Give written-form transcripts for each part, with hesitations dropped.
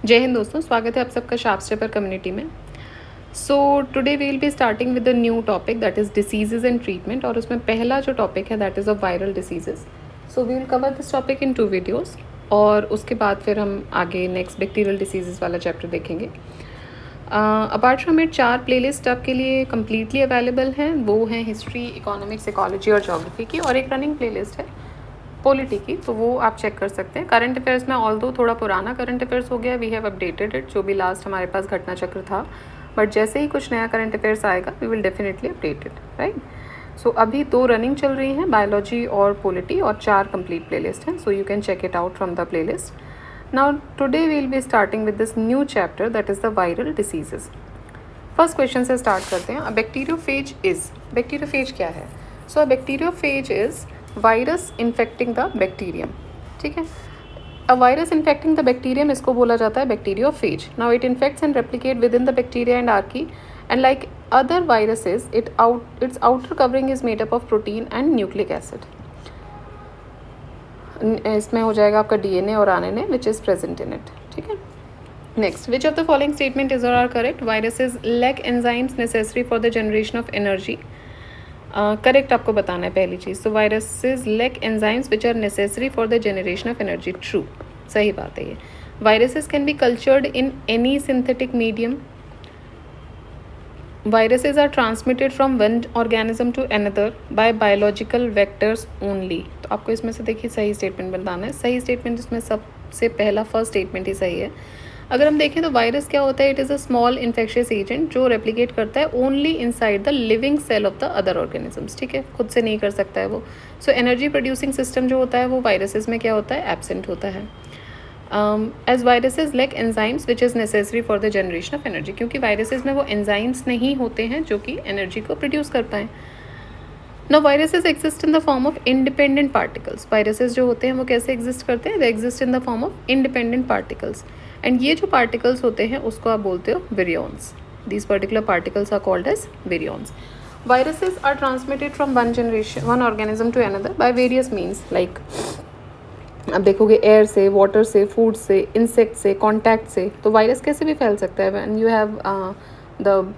जय हिंद दोस्तों, स्वागत है आप सबका शास्त्र पर कम्युनिटी में। So today we will be starting with the new topic that is diseases and treatment. और उसमें पहला जो टॉपिक है that is of viral diseases. So we will cover this topic in 2 videos और उसके बाद फिर हम आगे नेक्स्ट बैक्टीरियल डिसीजेज वाला चैप्टर देखेंगे। अपार्ट फ्रॉम इट 4 प्लेलिस्ट आपके लिए कम्प्लीटली अवेलेबल हैं। वो हैं हिस्ट्री, इकोनॉमिक्स, इकोलॉजी और जोग्राफी की, और एक रनिंग प्लेलिस्ट है पॉलिटी की, तो वो आप चेक कर सकते हैं। करंट अफेयर्स में ऑल्दो थोड़ा पुराना करंट अफेयर्स हो गया, वी हैव अपडेटेड इट, जो भी लास्ट हमारे पास घटना चक्र था, बट जैसे ही कुछ नया करंट अफेयर्स आएगा we will definitely update it, right. So अभी 2 रनिंग चल रही हैं, बायोलॉजी और पॉलिटी, और 4 कंप्लीट प्लेलिस्ट हैं, so you can check it out from the playlist. Now today we will be starting with this new chapter that is the viral diseases. First question से start करते हैं। A bacteriophage is, bacteriophage क्या है? So a bacteriophage is virus infecting the bacterium, ठीक है। A virus infecting the bacterium, इसको बोला जाता है bacteriophage. Now it infects and replicate within the bacteria and Archie, and like other viruses it's outer covering is made up of protein and nucleic acid. इसमें हो जाएगा आपका DNA और RNA which is present in it, ठीक है। Next, which of the following statement is or are correct? Viruses lack enzymes necessary for the generation of energy. Correct आपको बताना है पहली चीज़। तो viruses lack enzymes which are necessary for the generation of energy. True, सही बात है ये। Viruses can be cultured in any synthetic medium. Viruses are transmitted from one organism to another by biological vectors only. तो आपको इसमें से देखिए सही स्टेटमेंट बताना है। सही स्टेटमेंट इसमें सबसे पहला फर्स्ट स्टेटमेंट ही सही है। अगर हम देखें तो वायरस क्या होता है? It is a small infectious agent जो रेप्लिकेट करता है only inside the living cell of the other organisms, ठीक है, खुद से नहीं कर सकता है वो। सो एनर्जी प्रोड्यूसिंग सिस्टम जो होता है वो वायरसेस में क्या होता है? एब्सेंट होता है। As viruses lack enzymes which is necessary for the generation of energy, क्योंकि वायरसेस में वो एंजाइम्स नहीं होते हैं जो कि एनर्जी को प्रोड्यूस कर पाएँ। Now viruses exist in the form of independent particles. Viruses जो होते हैं वो कैसे exist करते हैं? They exist in the form of independent particles. And ये जो particles होते हैं उसको आप बोलते हो virions. These particular particles are called as virions. Viruses are transmitted from one organism to another by various means. Like अब देखोगे एयर से, वाटर से, फूड से, इंसेक्ट से, कॉन्टैक्ट से, तो वायरस कैसे भी फैल सकता है। When you have the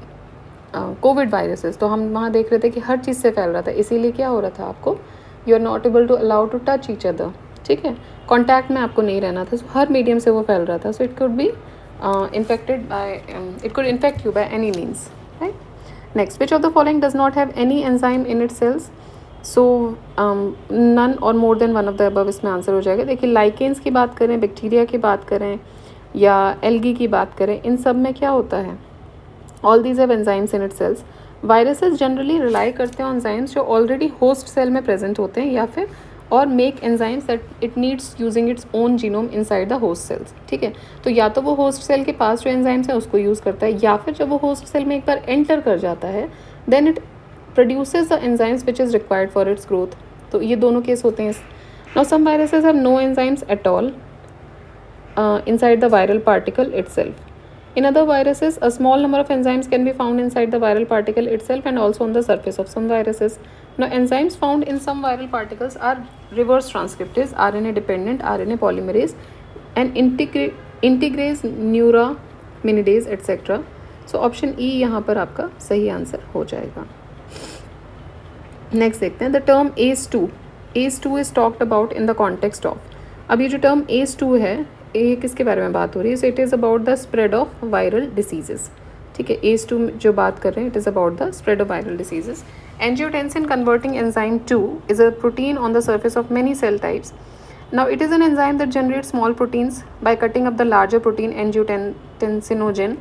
Covid viruses, तो हम वहाँ देख रहे थे कि हर चीज़ से फैल रहा था, इसीलिए क्या हो रहा था आपको, you are not able to allow to touch each other, ठीक है, कॉन्टैक्ट में आपको नहीं रहना था। सो हर मीडियम से वो फैल रहा था। So it could be infected by, it could infect you by any means, right. Next, which of the following does not have any enzyme in its cells? So none और more than one of the above इसमें answer हो जाएगा। देखिए lichens की बात करें, bacteria की बात करें या एल्गी की बात करें, इन सब में क्या होता है? All these have enzymes in its cells. Viruses generally rely करते हैं enzymes जो already host cell में present होते हैं, या फिर और make enzymes that it needs using its own genome inside the host cells, ठीक है। तो या तो वो host cell के पास जो enzymes है उसको use करता है, या फिर जब वो host cell में एक बार enter कर जाता है then it produces the enzymes which is required for its growth. तो ये दोनों केस होते हैं। Now some viruses have no enzymes at all inside the viral particle itself. In other viruses, a small number of enzymes can be found inside the viral particle itself and also on the surface of some viruses. Now, enzymes found in some viral particles are reverse transcriptase, RNA dependent, RNA polymerase, and integrase, neuraminidase, etc. So, option E यहाँ पर आपका सही answer हो जाएगा। Next देखते हैं, the term ACE2. ACE2 is talked about in the context of. अब ये जो टर्म ACE2 है, ये किसके बारे में बात हो रही है? So it is about the spread of viral diseases, ठीक है। ACE2 जो बात कर रहे हैं, it is about the spread of viral diseases. Angiotensin converting enzyme 2 is a protein on the surface of many cell types. Now it is an enzyme that generates small proteins by cutting up the larger protein angiotensinogen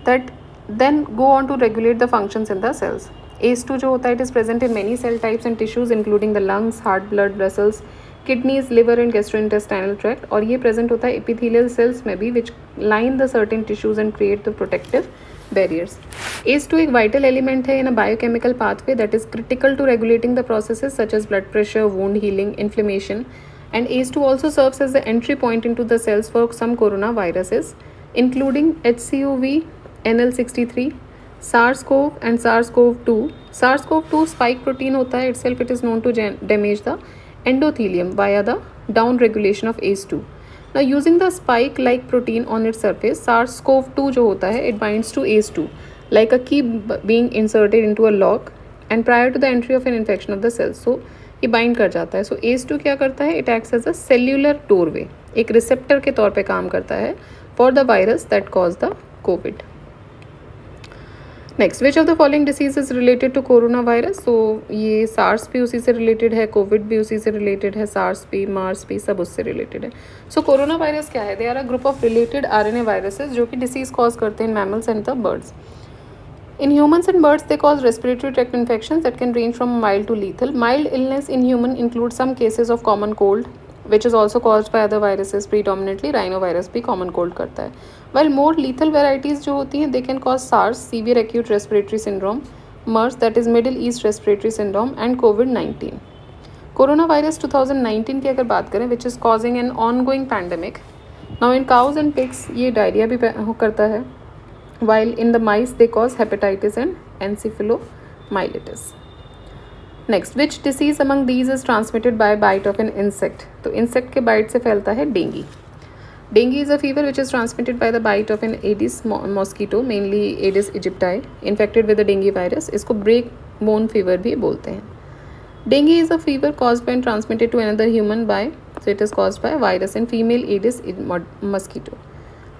that then go on to regulate the functions in the cells. ACE2 जो होता है, it is present in many cell types and tissues including the lungs, heart, blood vessels, kidneys, liver and gastrointestinal tract, और ये present होता है epithelial cells में भी which line the certain tissues and create the protective barriers. ACE2 एक vital element है in a biochemical pathway that is critical to regulating the processes such as blood pressure, wound healing, inflammation, and ACE2 also serves as the entry point into the cells for some coronaviruses including HCUV, NL63, SARS-CoV and SARS-CoV-2. SARS-CoV-2 spike protein होता है, itself it is known to damage the endothelium via the down regulation of ACE2. Now using the spike like protein on its surface, SARS-CoV-2 जो होता है it binds to ACE2 like a key being inserted into a lock and prior to the entry of an infection of the cells. So ये bind कर जाता है. So ACE2 क्या करता है? It acts as a cellular doorway, एक receptor के तौर पे काम करता है for the virus that cause the COVID. Next, which of the following disease is related to corona virus? So ये सार्स भी उसी से रिलेटेड है, कोविड भी उसी से रिलेटेड है, सार्स भी, मार्स भी, सब उससे रिलेटेड है. सो कोरोना वायरस क्या है? They are a group of related RNA viruses जो कि डिसीज कॉज करते हैं mammals and the birds. In humans and birds, they cause respiratory tract infections that can range from mild to lethal. Mild illness in human includes some cases of common cold, which is also caused by other viruses, predominantly rhinovirus भी common cold करता है. While more lethal varieties जो होती हैं, they can cause SARS, severe acute respiratory syndrome, MERS, that is Middle East respiratory syndrome, and COVID-19. Corona virus 2019 की अगर बात करें, which is causing an ongoing pandemic. Now in cows and pigs ये diarrhoea भी करता है. While in the mice they cause hepatitis and encephalomyelitis. Next, which disease among these is transmitted by bite of an insect? तो insect के bite से फैलता है dinghy. Dengue is a fever which is transmitted by the bite of an Aedes mosquito, mainly Aedes aegypti, infected with the dengue virus. इसको break bone fever भी बोलते हैं. Dengue is a fever caused by and transmitted to another human by, so it is caused by a virus in female Aedes mosquito.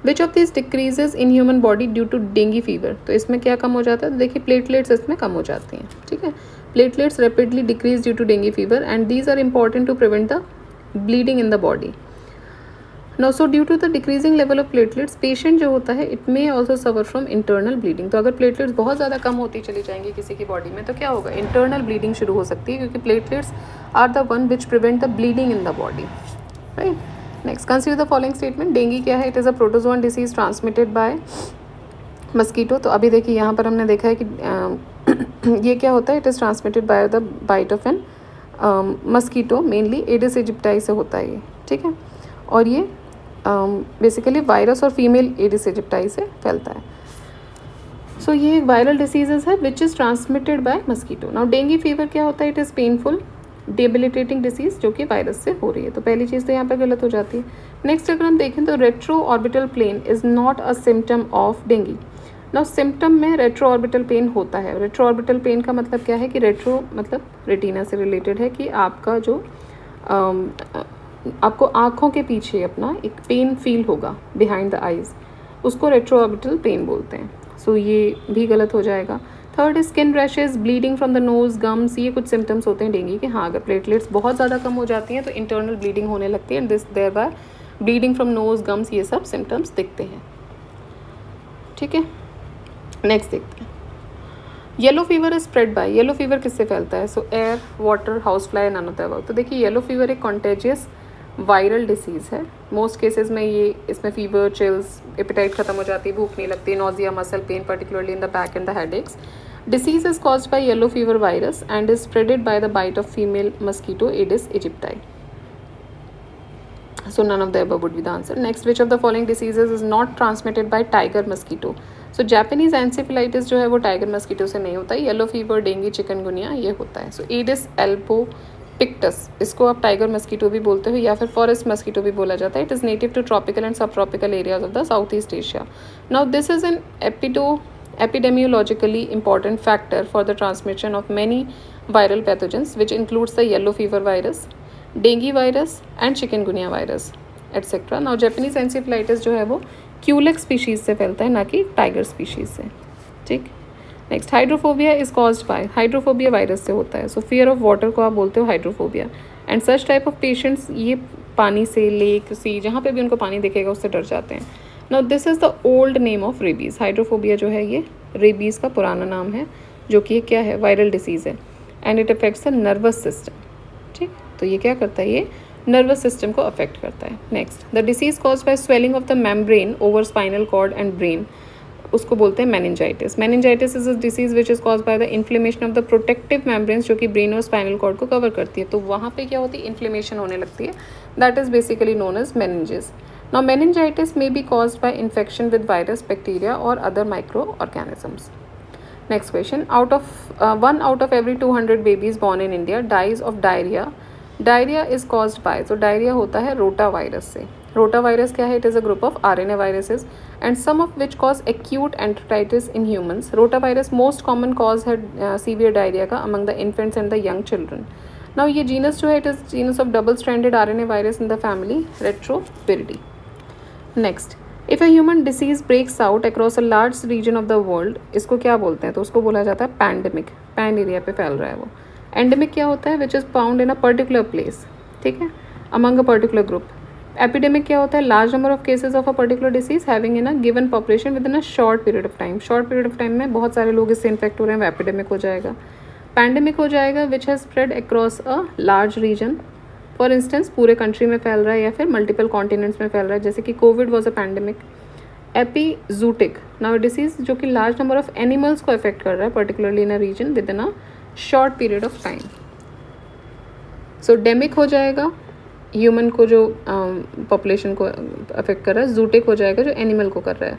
Which of this decreases in human body due to dengue fever? तो इसमें क्या कम हो जाता है? तो देखिए platelets इसमें कम हो जाती हैं. ठीक है, platelets rapidly decrease due to dengue fever and these are important to prevent the bleeding in the body. Now so due to the decreasing level of platelets, patient जो होता है it may also suffer from internal bleeding. तो अगर platelets बहुत ज़्यादा कम होती चली जाएंगी किसी की बॉडी में तो क्या होगा? इंटरनल ब्लीडिंग शुरू हो सकती है, क्योंकि platelets are the one which prevent the bleeding in the body. Right. Next, consider the following statement. Dengue क्या है? It is a protozoan disease transmitted by mosquito. तो अभी देखिए यहाँ पर हमने देखा है कि ये क्या होता है? It is transmitted by the bite of an mosquito, mainly Aedes aegypti से होता है ये. ठीक है, और ये बेसिकली वायरस और फीमेल एडिस इजिप्टाई से फैलता है. सो ये वायरल डिसीजेज है which is transmitted by mosquito. Now dengue fever क्या होता है? It is painful debilitating disease जो कि वायरस से हो रही है. तो पहली चीज़ तो यहाँ पर गलत हो जाती है. नेक्स्ट अगर हम देखें तो retro orbital plane is not a symptom of dengue. Now symptom में रेट्रो ऑर्बिटल पेन होता है. रेट्रो ऑर्बिटल पेन का मतलब क्या है? कि रेट्रो मतलब रेटिना से रिलेटेड है, कि आपका जो आपको आँखों के पीछे अपना एक पेन फील होगा बिहाइंड द आइज़, उसको रेट्रो ऑर्बिटल पेन बोलते हैं. सो ये भी गलत हो जाएगा. Third, skin rashes, bleeding from the nose, gums, ये कुछ सिम्टम्स होते हैं डेंगी के. हाँ, अगर प्लेटलेट्स बहुत ज़्यादा कम हो जाती हैं तो इंटरनल ब्लीडिंग होने लगती है and this thereby bleeding from nose, gums, ये सब सिम्टम्स दिखते हैं. ठीक है, नेक्स्ट देखते हैं. Yellow fever is spread by. Yellow fever किससे फैलता है? So air, water, house fly, none of the above. तो देखिए येलो फीवर एक कॉन्टेजियस वायरल डिसीज़ है. मोस्ट केसेस में ये इसमें फीवर, चिल्स, एपेटाइट खत्म हो जाती है, भूख नहीं लगती, nausea, muscle pain particularly in the back and the headaches. Disease is caused by yellow fever virus and is spreaded by the bite of female mosquito Aedes aegypti. So none of the above would be the answer. Next, which of the following diseases is not transmitted by tiger mosquito? So Japanese encephalitis जो है वो tiger mosquito से नहीं होता है. Yellow fever, dengue, chikungunya ये होता है. So Aedes albopictus, इसको आप tiger mosquito भी बोलते हो या फिर forest mosquito भी बोला जाता है. It is native to tropical and subtropical areas of the Southeast Asia. Now this is an epidemiologically important factor for the transmission of many viral pathogens which includes the yellow fever virus, dengue virus and chikungunya virus etc. Now Japanese encephalitis जो है वो Culex species से फैलता है, ना कि tiger species से. ठीक. Next, hydrophobia is caused bye. Hydrophobia virus से होता है. सो फियर ऑफ वाटर को आप बोलते हो hydrophobia. And such type of patients ये पानी से, लेक, सी, जहाँ पे भी उनको पानी दिखेगा उससे डर जाते हैं. Now this is the old name of rabies. Hydrophobia जो है ये रेबीज़ का पुराना नाम है, जो कि क्या है? वायरल डिसीज़ है and it affects the nervous system. ठीक, तो ये क्या करता है? ये नर्वस सिस्टम को अफेक्ट करता है. Next, the disease caused by swelling of the membrane over spinal cord and brain, उसको बोलते हैं meningitis. Meningitis is a disease which is caused by the inflammation of the protective membranes जो कि brain और spinal cord को cover करती है. तो वहाँ पे क्या होती है? इन्फ्लेमेशन होने लगती है. That is basically known as meninges. Now meningitis may be caused by infection with virus, bacteria or other microorganisms. Next question. One out of every 200 babies born in India dies of diarrhea. Diarrhea is caused by, so diarrhea होता है rota virus से. Rotavirus क्या है? It is a group of RNA viruses and some of which cause acute enteritis in humans. Rotavirus most common cause है severe diarrhea का among the infants and the young children. Now ये genus जो है it is genus of double stranded RNA virus in the family Retroviridae. Next, if a human disease breaks out across a large region of the world, इसको क्या बोलते हैं? तो उसको बोला जाता है पैंडेमिक. पैन एरिया पे फैल रहा है वो. एंडेमिक क्या होता है? Which is found in a particular place. ठीक है, among a particular group. Epidemic क्या होता है? Large number of cases of a particular disease having in a given population with in a short period of time. Short period of time में बहुत सारे लोग इससे इन्फेक्ट हो रहे हैं, वो एपिडेमिक हो जाएगा. पैंडेमिक हो जाएगा which has spread across a large region. For instance पूरे कंट्री में फैल रहा है या फिर मल्टीपल कॉन्टिनेंट्स में फैल रहा है, जैसे कि COVID was a pandemic. Epizootic now disease जो कि लार्ज नंबर ऑफ एनिमल्स को अफेक्ट कर रहा है particularly in a region within a short period of time. So डेमिक हो जाएगा ह्यूमन को जो पॉपुलेशन को अफेक्ट कर रहा है. जूटिक हो जाएगा जो एनिमल को कर रहा है.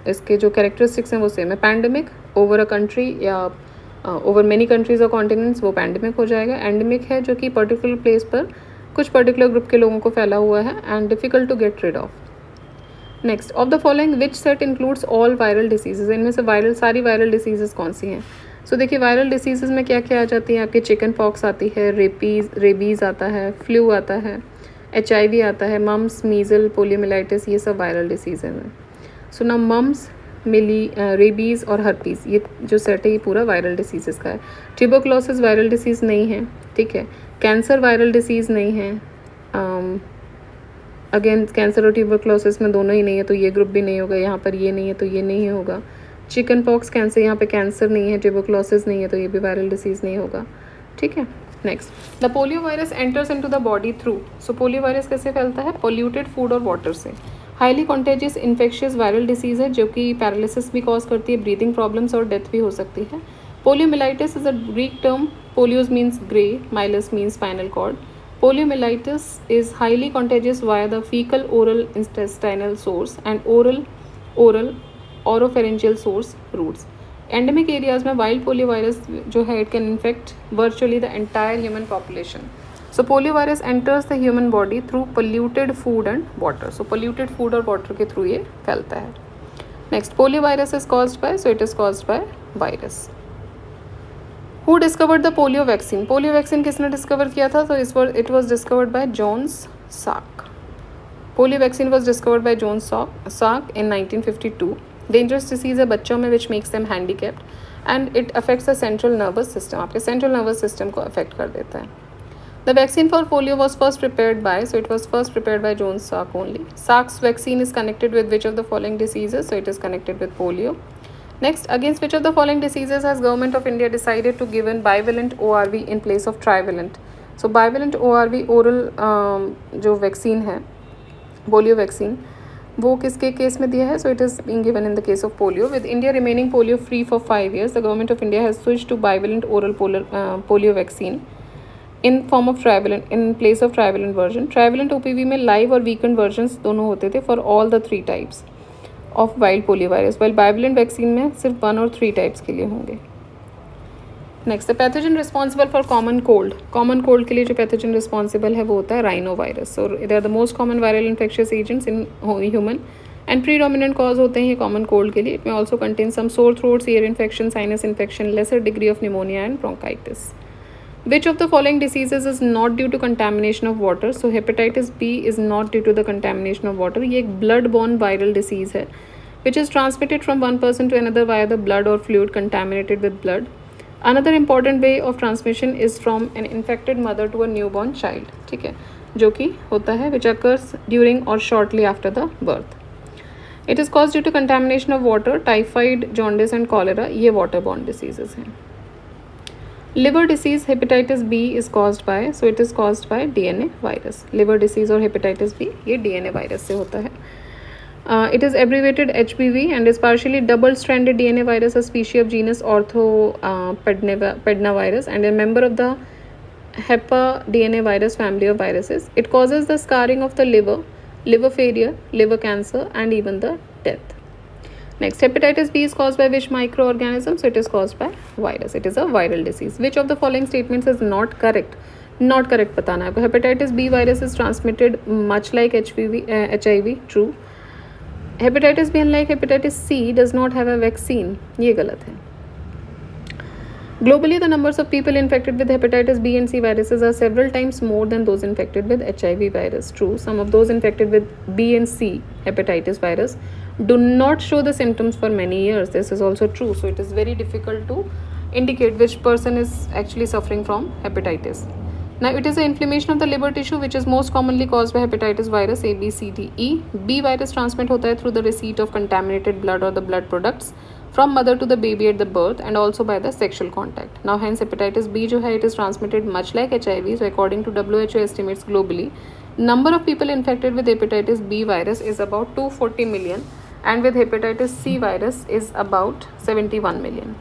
इसके जो कैरेक्टरिस्टिक्स हैं वो सेम है. पैंडेमिक ओवर अ कंट्री या ओवर मेनी कंट्रीज और कॉन्टिनेंट्स, वो पैंडेमिक हो जाएगा. एंडेमिक है जो कि पर्टिकुलर प्लेस पर कुछ पर्टिकुलर ग्रुप के लोगों को फैला हुआ है and difficult to get rid of. Next, of the following which set includes all viral diseases. इनमें से सारी वायरल डिसीजेज कौन सी हैं? सो देखिए वायरल डिसीजेज में क्या क्या आ जाती है आपकी? चिकन पॉक्स आती है, रेबीज़ आता है, फ्लू आता है, HIV आता है, मम्स, मीजल, पोलियोमिलाइटिस, ये सब वायरल डिसीज़ हैं. सो ना मम्स, रेबीज़ और हर्पीज़, ये जो सेट है ये पूरा वायरल डिसीज़ का है. ट्यूबरकुलोसिस वायरल डिसीज़ नहीं है. ठीक है, कैंसर वायरल डिसीज़ नहीं है. अगेन कैंसर और ट्यूबरकुलोसिस में दोनों ही नहीं है तो ये ग्रुप भी नहीं होगा. यहाँ पर ये नहीं है तो ये नहीं होगा. चिकन पॉक्स कैंसर, यहाँ पे कैंसर नहीं है, ट्यूबरकुलोसिस नहीं है तो ये भी वायरल डिसीज़ नहीं होगा. ठीक है. Next, the polio virus enters into the body through. So polio virus कैसे फैलता है? पोल्यूटेड फूड और वाटर से. Highly contagious infectious viral disease है जो कि पैरालिसिस भी कॉज करती है, ब्रीदिंग प्रॉब्लम्स और डेथ भी हो सकती है. Poliomyelitis is a Greek term. Polios means grey, myelos means spinal cord. Poliomyelitis is highly contagious via the fecal oral intestinal source and oral oropharyngeal source routes. Endemic areas में wild poliovirus जो है it can infect virtually the entire human population. So poliovirus enters the human body through polluted food and water. So polluted food और water के through ये फैलता है. Next, poliovirus is caused by, so it is caused by virus. Who discovered the polio vaccine? Polio vaccine किसने discover किया था? तो it was discovered by Jonas Salk. Polio vaccine was discovered by Jonas Salk in 1952. Dangerous disease है बच्चों में which makes them handicapped and it affects the central nervous system. आपके central nervous system को affect कर देता है. The vaccine for polio was first prepared by, so it was first prepared by Jonas Salk only. Salk's vaccine is connected with which of the following diseases? So it is connected with polio. Next, against which of the following diseases has Government of India decided to give in bivalent ORV in place of trivalent? So bivalent ORV oral जो vaccine है polio vaccine वो किसके case में दिया है? So it is being given in the case of polio. With India remaining polio free for 5 years, the Government of India has switched to bivalent oral polio vaccine in form of trivalent in place of trivalent version. Trivalent OPV में live और weakened versions दोनों होते थे for all the 3 types of wild polio virus, while bivalent vaccine में सिर्फ 1 और 3 types के लिए होंगे. Next, the pathogen responsible for common cold. Common cold के लिए जो पैथोजन रिस्पॉन्सिबल है वो होता है राइनो वायरस. और they are the most common viral infectious agents in human and predominant cause होते हैं ये कॉमन कोल्ड के लिए. इट में also contain some sore throats, ear infection, sinus infection, lesser degree of pneumonia and bronchitis. Which of the following diseases is not due to contamination of water? So hepatitis B is not due to the contamination of water. ये एक blood borne viral disease है which is transmitted from one person to another via the blood or fluid contaminated with blood. Another important way of transmission is from an infected mother to a newborn child. ठीक है, जो कि होता है which occurs during or shortly after the birth. It is caused due to contamination of water. Typhoid, jaundice and cholera ये waterborne diseases हैं. Liver disease, hepatitis B is caused by, so it is caused by DNA virus. Liver disease और hepatitis B ये DNA virus से होता है. It is abbreviated HBV and is partially double-stranded DNA virus, a species of genus Orthopednavirus and a member of the Hepa DNA virus family of viruses. It causes the scarring of the liver, liver failure, liver cancer, and even the death. Next, hepatitis B is caused by which microorganism? So it is caused by virus. It is a viral disease. Which of the following statements is not correct? Not correct बताना है आपको। Hepatitis B virus is transmitted much like HIV, true. Hepatitis B unlike hepatitis C does not have a vaccine, ये गलत है। Globally, the numbers of people infected with hepatitis B and C viruses are several times more than those infected with HIV virus. True, some of those infected with B and C hepatitis virus do not show the symptoms for many years. This is also true. So, it is very difficult to indicate which person is actually suffering from hepatitis. Now, it is an inflammation of the liver tissue which is most commonly caused by hepatitis virus A, B, C, D, E. B virus transmit होता है through the receipt of contaminated blood or the blood products from mother to the baby at the birth and also by the sexual contact. Now hence hepatitis B जो है it is transmitted much like HIV. So according to WHO estimates globally, number of people infected with hepatitis B virus is about 240 million and with hepatitis C virus is about 71 million.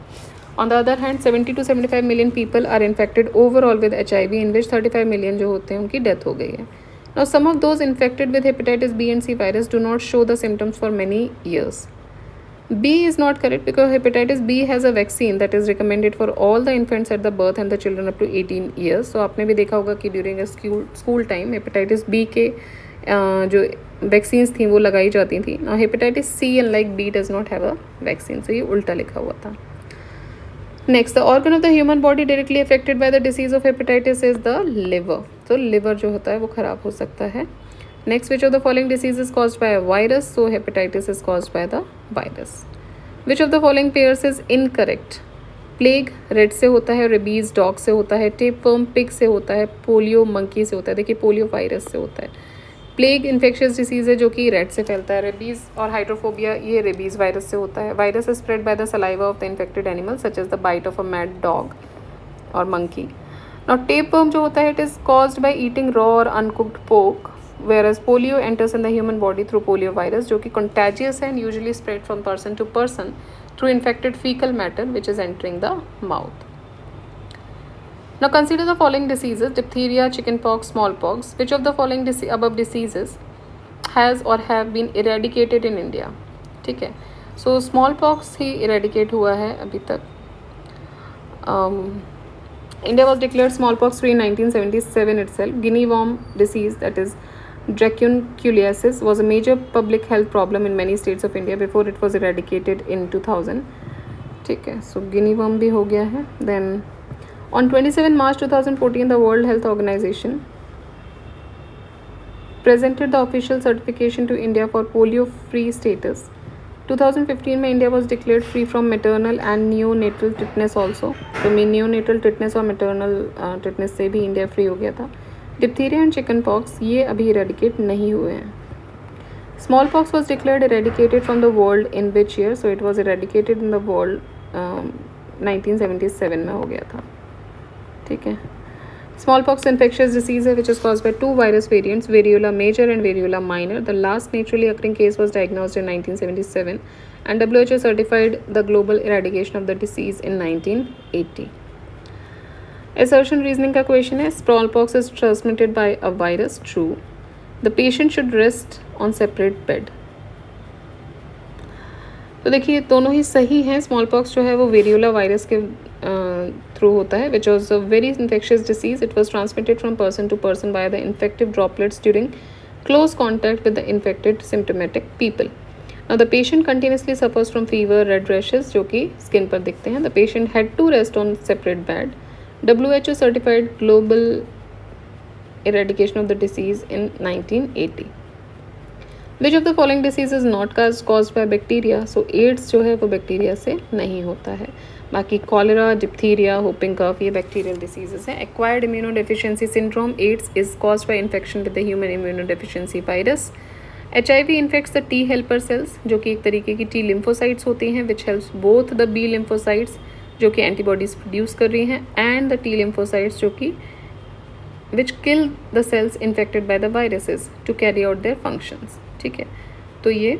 On the other hand 70 to 75 million people are infected overall with HIV in which 35 million जो होते हैं उनकी death हो गई है. Now some of those infected with hepatitis B and C virus do not show the symptoms for many years. B is not correct because hepatitis B has a vaccine that is recommended for all the infants at the birth and the children up to 18 years. So आपने भी देखा होगा कि during a school time hepatitis B के जो vaccines थी वो लगाई जाती थी. Now hepatitis C unlike B does not have a vaccine. So ये उल्टा लिखा हुआ था. Next, the organ of the human body directly affected by the disease of hepatitis is the liver. So liver जो होता है वो खराब हो सकता है. Next, which of the following disease is caused by a virus? So hepatitis is caused by the virus. Which of the following pairs is incorrect? Plague red से होता है, रेबीज डॉग से होता है, टेपवर्म पिग से होता है, polio monkey से होता है. देखिए पोलियो वायरस से होता है. प्लेग इन्फेक्शियस डिसीज है जो कि रेड से फैलता है. रेबीज और हाइड्रोफोबिया ये रेबीज वायरस से होता है. Virus is spread by the saliva of the infected animal such as the bite of a mad dog और मंकी. नाउ टेपवर्म जो होता है it is caused by eating raw और uncooked pork, whereas polio enters in the human body through polio virus जो कि contagious है and usually spread from person to person through infected fecal matter which is entering the mouth. Now consider the following diseases: diphtheria, chickenpox, smallpox. Which of the following above diseases has or have been eradicated in India? ठीक है, so smallpox ही eradicate हुआ है अभी तक. India was declared smallpox free in 1977 itself. Guinea worm disease, that is dracunculiasis, was a major public health problem in many states of India before it was eradicated in 2000. ठीक है, so guinea worm भी हो गया है. Then on 27 March 2014 the World Health Organization presented the official certification to India for polio free status. 2015 में India was declared free from maternal and neonatal tetanus also. तो neonatal tetanus और maternal tetanus से भी India free हो गया था. Diphtheria and chicken pox ये अभी इरेडिकेट नहीं हुए हैं. Small pox was declared eradicated from the world in which year? So it was eradicated in the world 1977 में हो गया था. ठीक है. Smallpox infectious disease which is caused by two virus variants, variola major and variola minor. The last naturally occurring case was diagnosed in 1977 and WHO certified the global eradication of the disease in 1980. Assertion reasoning का question है. Smallpox is transmitted by a virus. True. The patient should rest on separate bed. तो देखिए दोनों ही सही हैं. Small pox जो है वो वेरियोला वायरस के थ्रू होता है which was a very infectious disease. It was transmitted from person to person by the infective droplets during close contact with the infected symptomatic people. Now the patient continuously suffers from fever, red rashes जो कि skin पर दिखते हैं. The patient had to rest on separate bed. WHO certified global eradication of the disease in 1980. Which of the following disease is not caused by bacteria? So ads जो है वो bacteria से नहीं होता है. बाकी कॉलेरा, डिप्थीरिया, होपिंग कफ ये bacterial diseases हैं. Acquired immunodeficiency syndrome AIDS is caused by infection with the human immunodeficiency virus. HIV infects the T helper cells जो कि एक तरीके की टी लिम्फोसाइट्स होती हैं which helps both the B lymphocytes जो कि एंटीबॉडीज प्रोड्यूस कर रही हैं एंड द टी लिम्फोसाइट्स जो कि which kill the cells infected by the viruses to carry out their functions. ठीक है, तो ये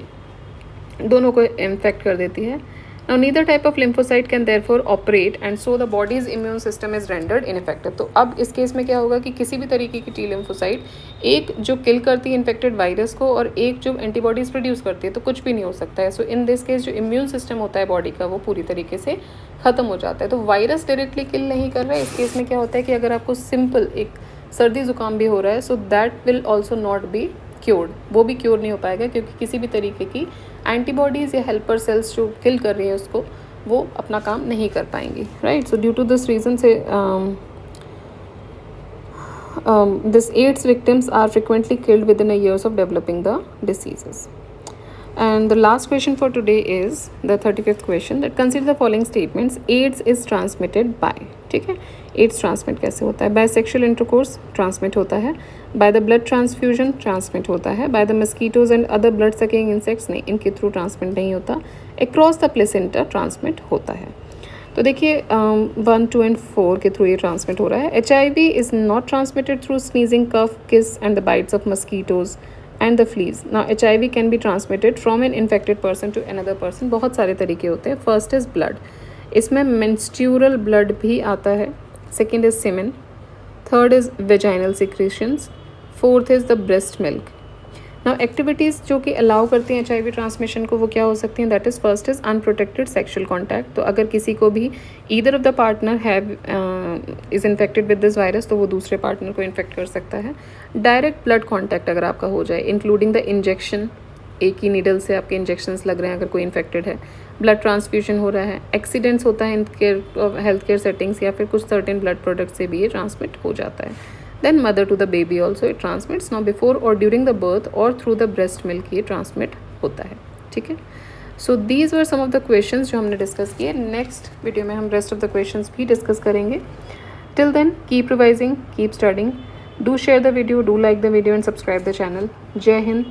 दोनों को इन्फेक्ट कर देती है. Now neither type of lymphocyte can therefore operate and so the body's immune system is rendered ineffective. तो अब इस केस में क्या होगा कि किसी भी तरीके की टी लिम्फोसाइट, एक जो किल करती है इन्फेक्टेड वायरस को और एक जो एंटीबॉडीज प्रोड्यूस करती है, तो कुछ भी नहीं हो सकता है. सो इन दिस केस जो इम्यून सिस्टम होता है बॉडी का वो पूरी तरीके से ख़त्म हो जाता है. तो वायरस डायरेक्टली किल नहीं कर रहा है. इस केस में क्या होता है कि अगर आपको सिंपल एक सर्दी ज़ुकाम भी हो रहा है, so that will also not be cured. वो भी क्योर नहीं हो पाएगा क्योंकि किसी भी तरीके की एंटीबॉडीज़ या हेल्पर सेल्स जो किल कर रही है उसको, वो अपना काम नहीं कर पाएंगी. Right. So due to this reason से this AIDS victims are frequently killed within a years of developing the diseases. And the last question for today is the 35th question, that consider the following statements. AIDS is transmitted by, ठीक है, AIDS transmit कैसे होता है? Bye sexual intercourse transmit होता है, by the blood transfusion transmit होता है, by the mosquitoes and other blood sucking insects नहीं, इनके थ्रू ट्रांसमिट नहीं होता, अक्रॉस द प्लेसेंटा ट्रांसमिट होता है. तो देखिए 1, 2 एंड 4 के थ्रू ये ट्रांसमिट हो रहा है. HIV is not transmitted through sneezing, cough, kiss and the bites of mosquitoes and the fleas. Now HIV can be transmitted from an infected person to another person. बहुत सारे तरीके होते हैं. फर्स्ट इज़ ब्लड, इसमें menstrual blood भी आता है. Second is semen, third is vaginal secretions, fourth is the breast milk. Now activities जो कि अलाउ करती हैं HIV ट्रांसमिशन को, वो क्या हो सकती हैं? That is first is unprotected sexual contact. तो अगर किसी को भी either of the partner have is infected with this virus, तो वो दूसरे पार्टनर को इन्फेक्ट कर सकता है. डायरेक्ट ब्लड कॉन्टैक्ट अगर आपका हो जाए, इंक्लूडिंग द इंजेक्शन, एक ही नीडल से आपके इंजेक्शंस लग रहे हैं अगर कोई इन्फेक्टेड है, ब्लड ट्रांसफ्यूजन हो रहा है, एक्सीडेंट्स होता है in care health care settings, या फिर कुछ सर्टेन ब्लड प्रोडक्ट से भी ये ट्रांसमिट हो जाता है. Then mother to the baby also it transmits. Now before or during the birth or through the breast milk ये transmit होता है. ठीक है. So these were some of the questions जो हमने डिस्कस किए. नेक्स्ट वीडियो में हम रेस्ट ऑफ द क्वेश्चंस भी डिस्कस करेंगे. Till then keep revising, keep studying. Do share the video, do like the video and subscribe the channel. जय हिंद.